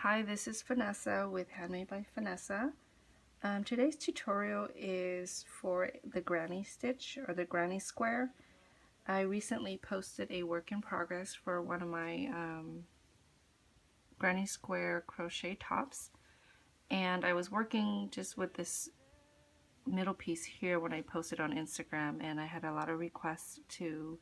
Hi, this is Vanessa with Handmade by Vanessa. Today's tutorial is for the granny stitch or the granny square. I recently posted a work in progress for one of my granny square crochet tops, and I was working just with this middle piece here when I posted on Instagram, and I had a lot of requests to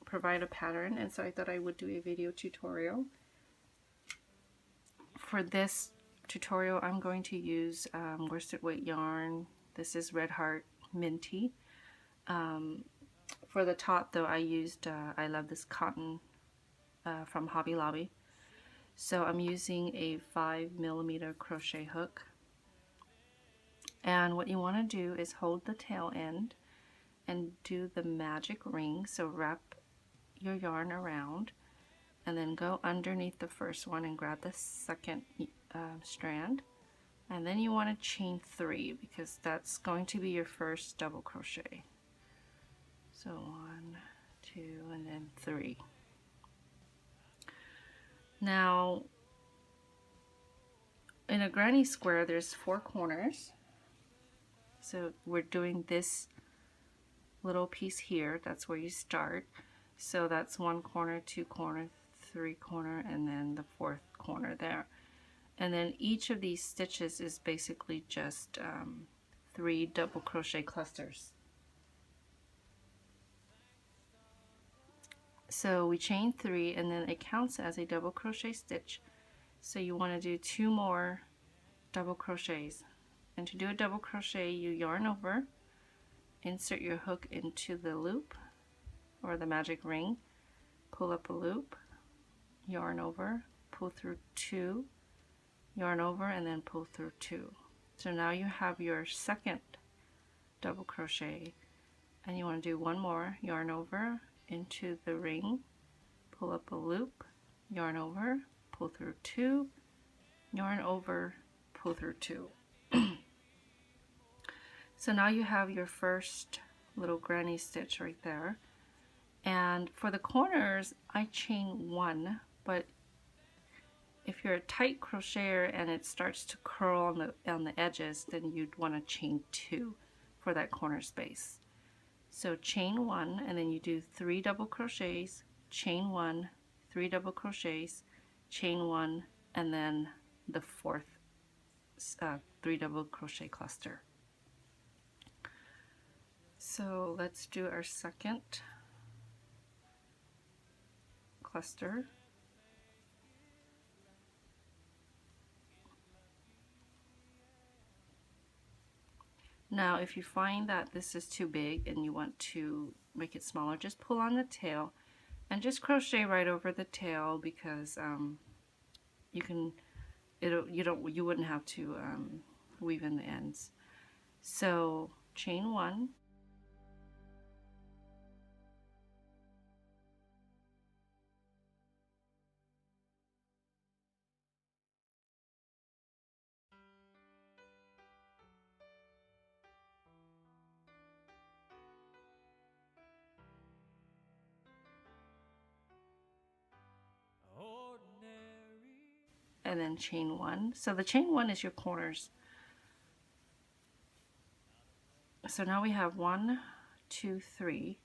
provide a pattern, and so I thought I would do a video tutorial. For this tutorial, I'm going to use worsted weight yarn. This is Red Heart Minty. For the top, though, I used I love this cotton from Hobby Lobby. So I'm using a 5mm crochet hook. And what you want to do is hold the tail end and do the magic ring. So wrap your yarn around and then go underneath the first one and grab the second strand, and then you want to chain 3 because that's going to be your first double crochet. So 1, 2, and then 3. Now in a granny square there's 4 corners, so we're doing this little piece here. That's where you start. So that's 1 corner, 2 corner, 3 corner, and then the 4th corner there. And then each of these stitches is basically just 3 double crochet clusters. So we chain 3 and then it counts as a double crochet stitch. So you want to do 2 more double crochets. And to do a double crochet, you yarn over, insert your hook into the loop or the magic ring, pull up a loop, yarn over, pull through 2, yarn over, and then pull through 2. So now you have your second double crochet, and you want to do 1 more, yarn over into the ring, pull up a loop, yarn over, pull through 2, yarn over, pull through 2. So now you have your first little granny stitch right there. And for the corners, I chain 1, but if you're a tight crocheter and it starts to curl on the edges, then you'd want to chain 2 for that corner space. So chain 1, and then you do 3 double crochets, chain 1, 3 double crochets, chain 1, and then the 4th 3 double crochet cluster. So let's do our second cluster. Now if you find that this is too big and you want to make it smaller, just pull on the tail and just crochet right over the tail, because you wouldn't have to weave in the ends. So chain 1, and then chain 1. So the chain 1 is your corners. So now we have 1, 2, 3,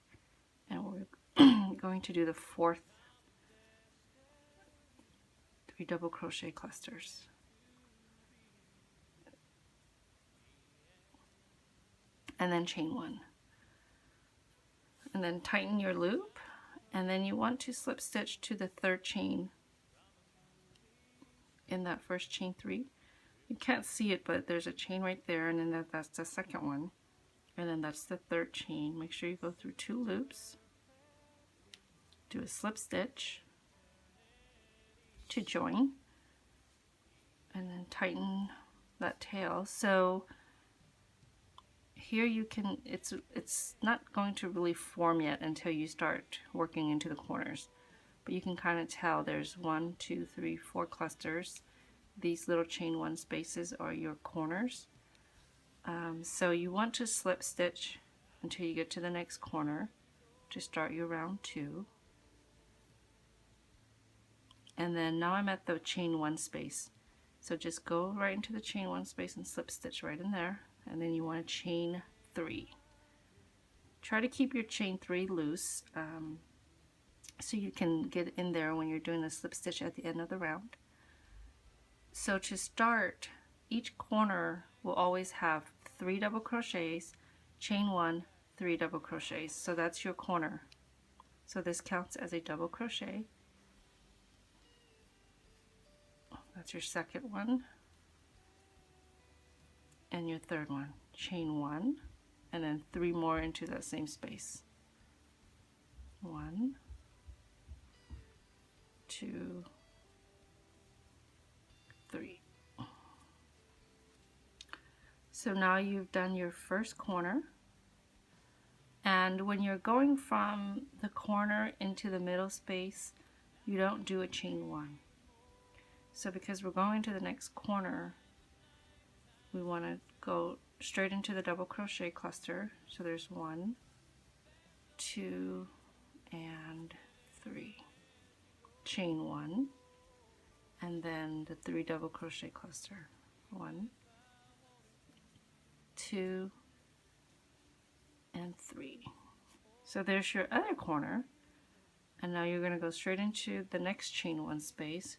and we're going to do the 4th 3 double crochet clusters. And then chain 1. And then tighten your loop, and then you want to slip stitch to the 3rd chain in that first chain 3. You can't see it, but there's a chain right there, and then that's the second one, and then that's the 3rd chain. Make sure you go through 2 loops, do a slip stitch to join, and then tighten that tail. So here you can, it's not going to really form yet until you start working into the corners, but you can kind of tell there's 1, 2, 3, 4 clusters. These little chain 1 spaces are your corners. So you want to slip stitch until you get to the next corner to start your round 2, And then now I'm at the chain 1 space. So just go right into the chain 1 space and slip stitch right in there. And then you want to chain 3. Try to keep your chain 3 loose so you can get in there when you're doing the slip stitch at the end of the round. So to start, each corner will always have 3 double crochets, chain 1, 3 double crochets. So that's your corner. So this counts as a double crochet. That's your second one. And your third one. Chain 1, and then 3 more into that same space. 1, 2, 3. So now you've done your first corner, and when you're going from the corner into the middle space, you don't do a chain 1. So because we're going to the next corner, we want to go straight into the double crochet cluster. So there's 1, 2, and 3. Chain 1, and then the 3 double crochet cluster. 1, 2, and 3. So there's your other corner, and now you're going to go straight into the next chain 1 space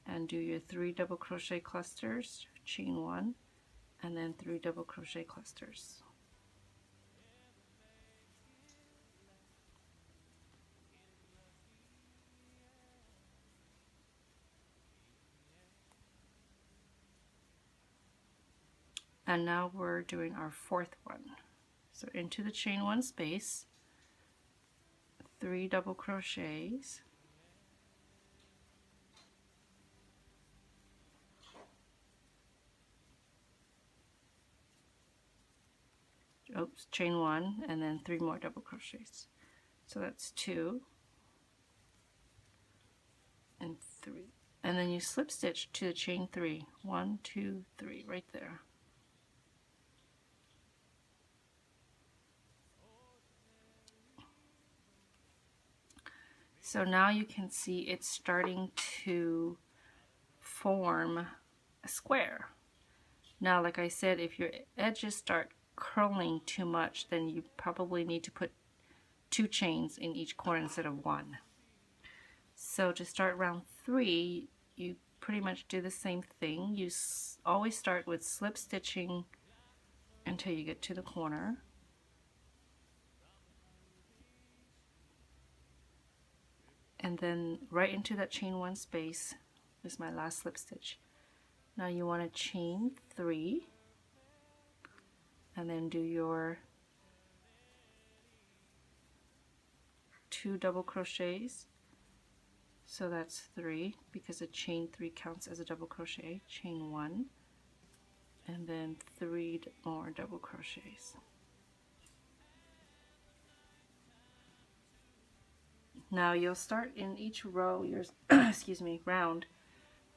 and do your 3 double crochet clusters, chain 1, and then 3 double crochet clusters. And now we're doing our fourth one. So into the chain 1 space, 3 double crochets, oops, chain 1, and then 3 more double crochets. So that's 2 and 3. And then you slip stitch to the chain 3. 1, 2, 3, right there. So now you can see it's starting to form a square. Now, like I said, if your edges start curling too much, then you probably need to put 2 chains in each corner instead of 1. So to start round 3, you pretty much do the same thing. You always start with slip stitching until you get to the corner. And then right into that chain 1 space is my last slip stitch. Now you want to chain 3 and then do your 2 double crochets. So that's 3 because a chain 3 counts as a double crochet. Chain 1 and then 3 more double crochets. Now you'll start in each row, your excuse me, round,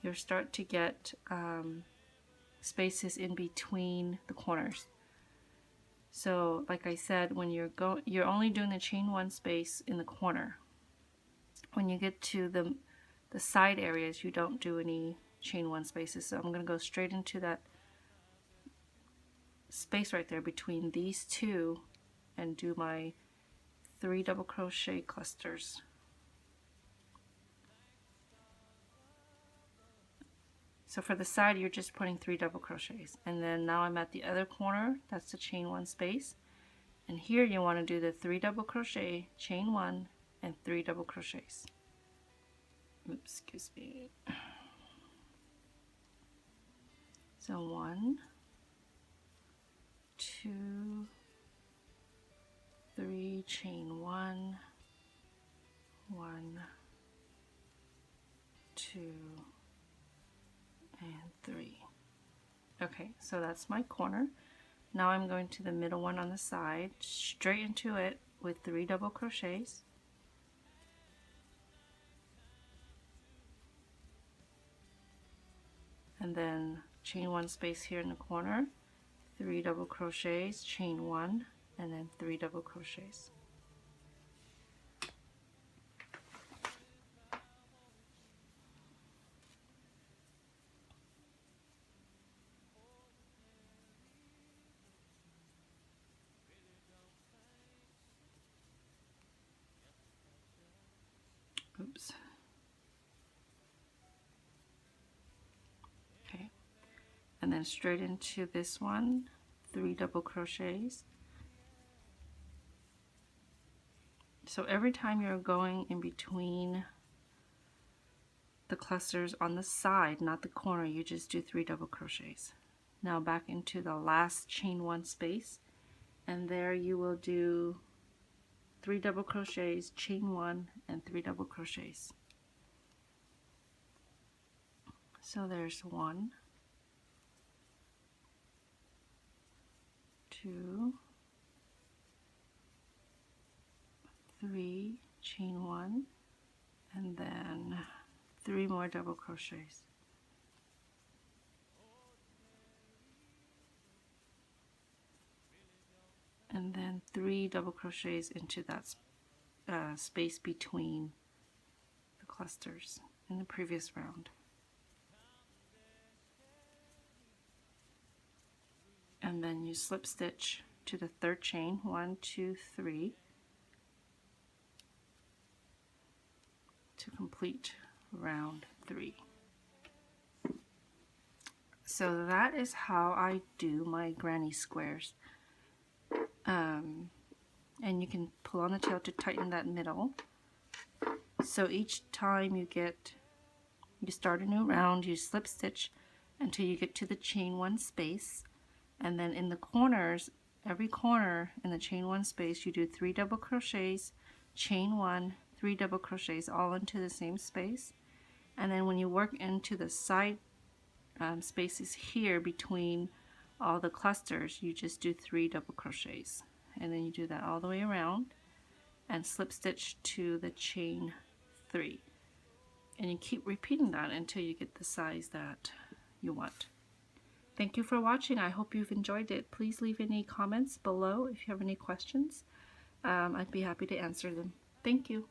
you'll start to get spaces in between the corners. So like I said, when you're only doing the chain 1 space in the corner. When you get to the side areas, you don't do any chain 1 spaces. So I'm going to go straight into that space right there between these two and do my 3 double crochet clusters. So for the side, you're just putting 3 double crochets. And then now I'm at the other corner, that's the chain 1 space. And here you want to do the 3 double crochet, chain 1, and 3 double crochets. Oops, excuse me. So 1, 2, 3, chain 1, 1, 2, and 3. Okay, so that's my corner. Now I'm going to the middle one on the side, straight into it with 3 double crochets. And then chain 1 space here in the corner, 3 double crochets, chain 1, and then 3 double crochets. and then straight into this one, 3 double crochets. So every time you're going in between the clusters on the side, not the corner, you just do 3 double crochets. Now back into the last chain 1 space, and there you will do 3 double crochets, chain 1, and 3 double crochets. So there's 1, 2, 3, chain 1, and then 3 more double crochets. And then 3 double crochets into that space between the clusters in the previous round. And then you slip stitch to the 3rd chain, 1, 2, 3, to complete round 3. So that is how I do my granny squares. And you can pull on the tail to tighten that middle. So each time you start a new round, you slip stitch until you get to the chain 1 space, and then in the corners, every corner in the chain 1 space, you do 3 double crochets, chain 1, 3 double crochets, all into the same space. And then when you work into the side spaces here between all the clusters, you just do 3 double crochets, and then you do that all the way around and slip stitch to the chain 3, and you keep repeating that until you get the size that you want. Thank you for watching. I hope you've enjoyed it. Please leave any comments below if you have any questions. I'd be happy to answer them. Thank you.